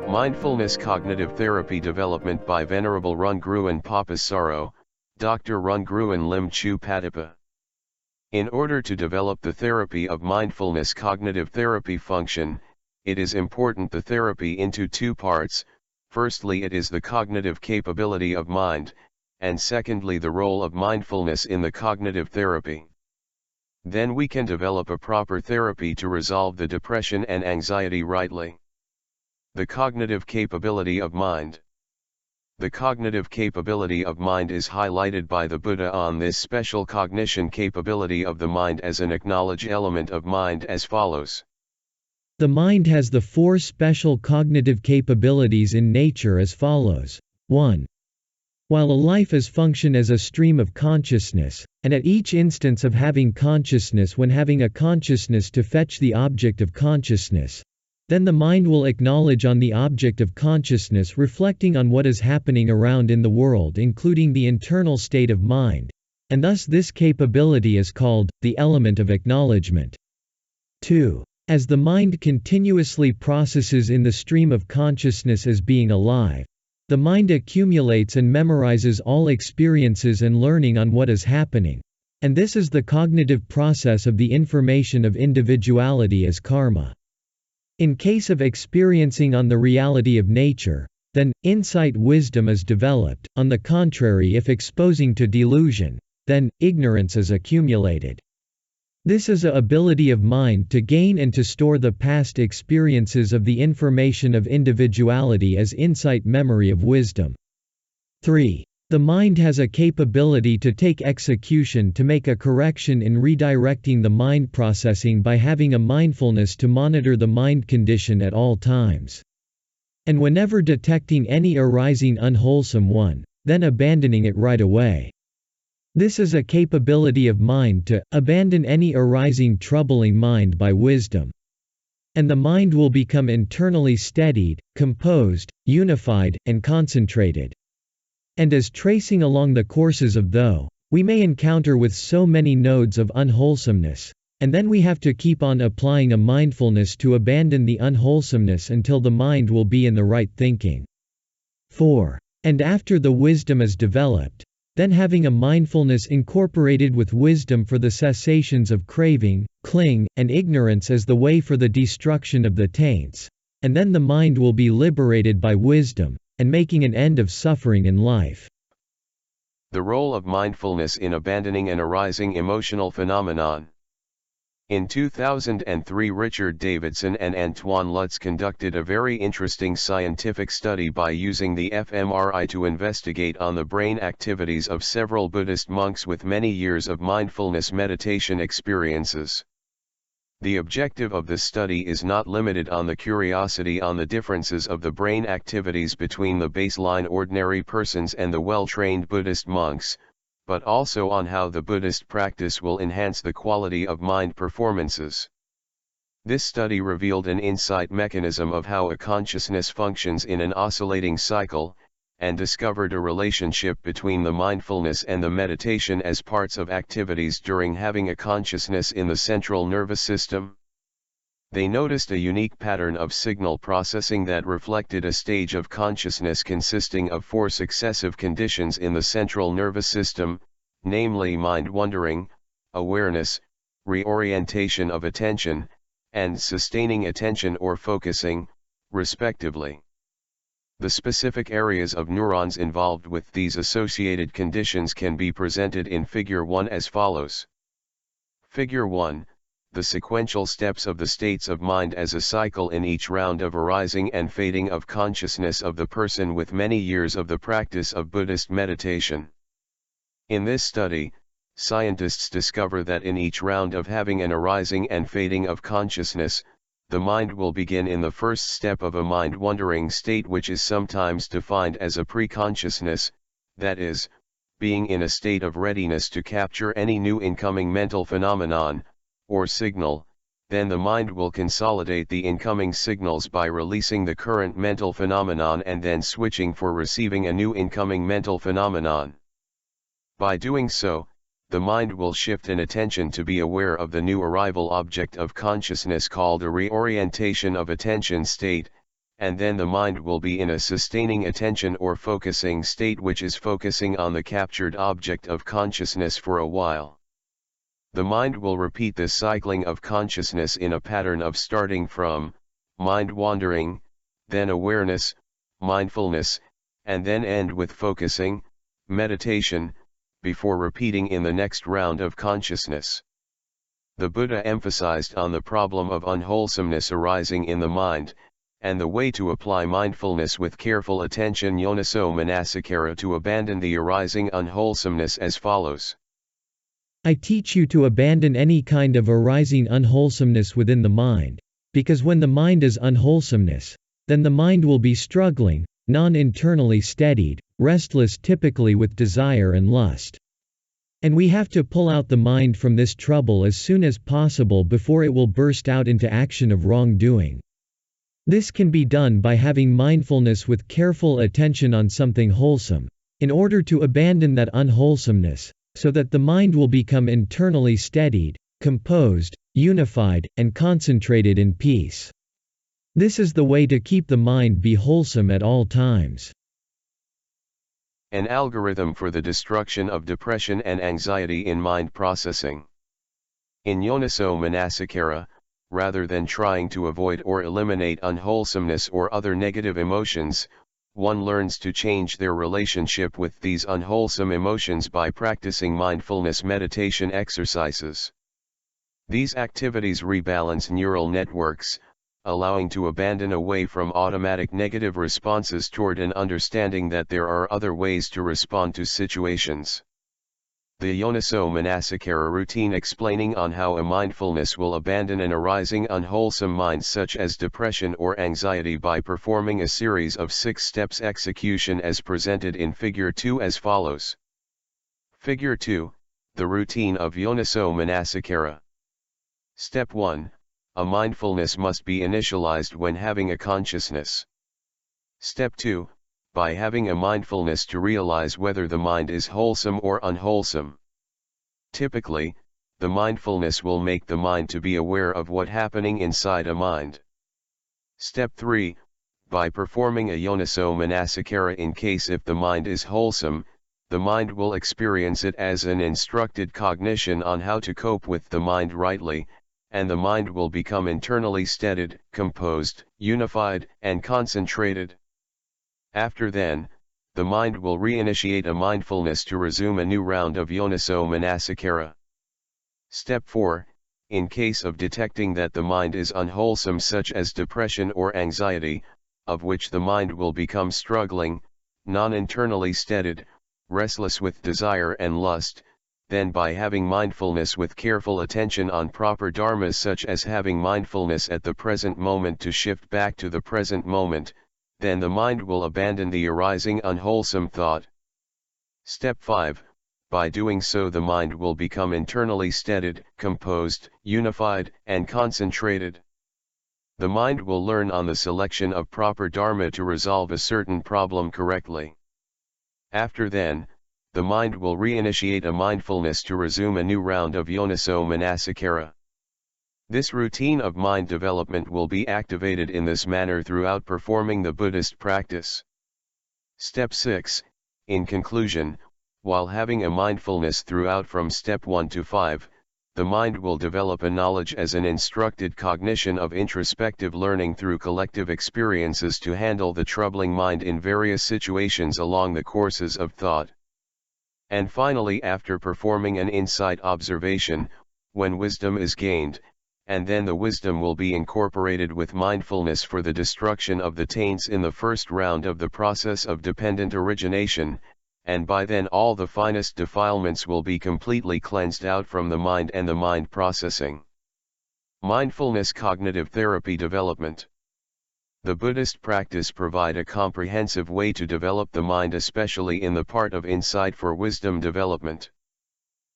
Mindfulness Cognitive Therapy Development by Venerable Rungruan Papasaro, Dr. Rungruan Lim Chu Patapa. In order to develop the therapy of mindfulness cognitive therapy function, it is important the therapy into two parts. Firstly, it is the cognitive capability of mind, and secondly, the role of mindfulness in the cognitive therapy. Then we can develop a proper therapy to resolve the depression and anxiety rightly. The cognitive capability of mind. The cognitive capability of mind is highlighted by the Buddha on this special cognition capability of the mind as an acknowledged element of mind as follows. The mind has the four special cognitive capabilities in nature as follows. 1. While a life is function as a stream of consciousness, and at each instance of having consciousness when having a consciousness to fetch the object of consciousness, then the mind will acknowledge on the object of consciousness reflecting on what is happening around in the world including the internal state of mind, and thus this capability is called the element of acknowledgement. 2. As the mind continuously processes in the stream of consciousness as being alive, the mind accumulates and memorizes all experiences and learning on what is happening, and this is the cognitive process of the information of individuality as karma. In case of experiencing on the reality of nature, then, insight wisdom is developed. On the contrary, if exposing to delusion, then, ignorance is accumulated. This is a ability of mind to gain and to store the past experiences of the information of individuality as insight memory of wisdom. 3. The mind has a capability to take execution to make a correction in redirecting the mind processing by having a mindfulness to monitor the mind condition at all times. And whenever detecting any arising unwholesome one, then abandoning it right away. This is a capability of mind to abandon any arising troubling mind by wisdom. And the mind will become internally steadied, composed, unified, and concentrated. And as tracing along the courses of though, we may encounter with so many nodes of unwholesomeness, and then we have to keep on applying a mindfulness to abandon the unwholesomeness until the mind will be in the right thinking. 4. And after the wisdom is developed, then having a mindfulness incorporated with wisdom for the cessations of craving, cling, and ignorance as the way for the destruction of the taints, and then the mind will be liberated by wisdom, and making an end of suffering in life. The role of mindfulness in abandoning an arising emotional phenomenon. In 2003, Richard Davidson and Antoine Lutz conducted a very interesting scientific study by using the fMRI to investigate on the brain activities of several Buddhist monks with many years of mindfulness meditation experiences. The objective of this study is not limited on the curiosity on the differences of the brain activities between the baseline ordinary persons and the well-trained Buddhist monks, but also on how the Buddhist practice will enhance the quality of mind performances. This study revealed an insight mechanism of how a consciousness functions in an oscillating cycle, and discovered a relationship between the mindfulness and the meditation as parts of activities during having a consciousness in the central nervous system. They noticed a unique pattern of signal processing that reflected a stage of consciousness consisting of 4 successive conditions in the central nervous system, namely mind wandering, awareness, reorientation of attention, and sustaining attention or focusing, respectively. The specific areas of neurons involved with these associated conditions can be presented in Figure 1 as follows. Figure 1, the sequential steps of the states of mind as a cycle in each round of arising and fading of consciousness of the person with many years of the practice of Buddhist meditation. In this study, scientists discover that in each round of having an arising and fading of consciousness, the mind will begin in the first step of a mind-wandering state which is sometimes defined as a pre-consciousness, that is, being in a state of readiness to capture any new incoming mental phenomenon, or signal. Then the mind will consolidate the incoming signals by releasing the current mental phenomenon and then switching for receiving a new incoming mental phenomenon. By doing so, the mind will shift an attention to be aware of the new arrival object of consciousness called a reorientation of attention state, and then the mind will be in a sustaining attention or focusing state, which is focusing on the captured object of consciousness for a while. The mind will repeat this cycling of consciousness in a pattern of starting from mind wandering, then awareness, mindfulness, and then end with focusing, meditation, before repeating in the next round of consciousness. The Buddha emphasized on the problem of unwholesomeness arising in the mind, and the way to apply mindfulness with careful attention Yoniso Manasikara to abandon the arising unwholesomeness as follows. I teach you to abandon any kind of arising unwholesomeness within the mind, because when the mind is unwholesomeness, then the mind will be struggling, non-internally steadied, restless, typically with desire and lust. And we have to pull out the mind from this trouble as soon as possible before it will burst out into action of wrongdoing. This can be done by having mindfulness with careful attention on something wholesome, in order to abandon that unwholesomeness, so that the mind will become internally steadied, composed, unified, and concentrated in peace. This is the way to keep the mind be wholesome at all times. An algorithm for the destruction of depression and anxiety in mind processing. In Yoniso Manasikara, rather than trying to avoid or eliminate unwholesomeness or other negative emotions, one learns to change their relationship with these unwholesome emotions by practicing mindfulness meditation exercises. These activities rebalance neural networks, allowing to abandon away from automatic negative responses toward an understanding that there are other ways to respond to situations. The Yoniso Manasikara routine explaining on how a mindfulness will abandon an arising unwholesome mind such as depression or anxiety by performing a series of 6 steps execution as presented in Figure 2 as follows. Figure 2, the routine of Yoniso Manasikara. Step 1, a mindfulness must be initialized when having a consciousness. Step 2, by having a mindfulness to realize whether the mind is wholesome or unwholesome. Typically, the mindfulness will make the mind to be aware of what happening inside a mind. Step 3, by performing a Yoniso Manasikara in case if the mind is wholesome, the mind will experience it as an instructed cognition on how to cope with the mind rightly, and the mind will become internally steadied, composed, unified, and concentrated. After then, the mind will reinitiate a mindfulness to resume a new round of Yoniso Manasikara. Step 4, in case of detecting that the mind is unwholesome such as depression or anxiety, of which the mind will become struggling, non-internally steadied, restless with desire and lust, then by having mindfulness with careful attention on proper dharmas such as having mindfulness at the present moment to shift back to the present moment, then the mind will abandon the arising unwholesome thought. Step 5, by doing so the mind will become internally steadied, composed, unified, and concentrated. The mind will learn on the selection of proper dharma to resolve a certain problem correctly. After then, the mind will reinitiate a mindfulness to resume a new round of Yoniso Manasikara. This routine of mind development will be activated in this manner throughout performing the Buddhist practice. Step 6, in conclusion, while having a mindfulness throughout from step 1 to 5, the mind will develop a knowledge as an instructed cognition of introspective learning through collective experiences to handle the troubling mind in various situations along the courses of thought. And finally, after performing an insight observation, when wisdom is gained, and then the wisdom will be incorporated with mindfulness for the destruction of the taints in the first round of the process of dependent origination, and by then all the finest defilements will be completely cleansed out from the mind and the mind processing. Mindfulness Cognitive Therapy Development. The Buddhist practice provide a comprehensive way to develop the mind, especially in the part of insight for wisdom development.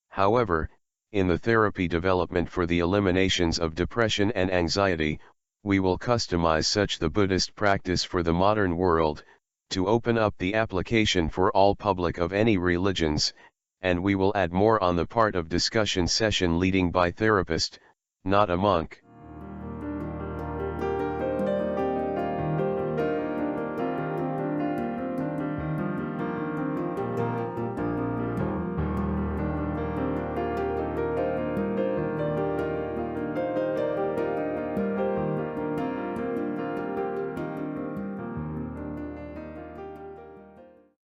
However, in the therapy development for the eliminations of depression and anxiety, we will customize such the Buddhist practice for the modern world, to open up the application for all public of any religions, and we will add more on the part of discussion session leading by therapist, not a monk.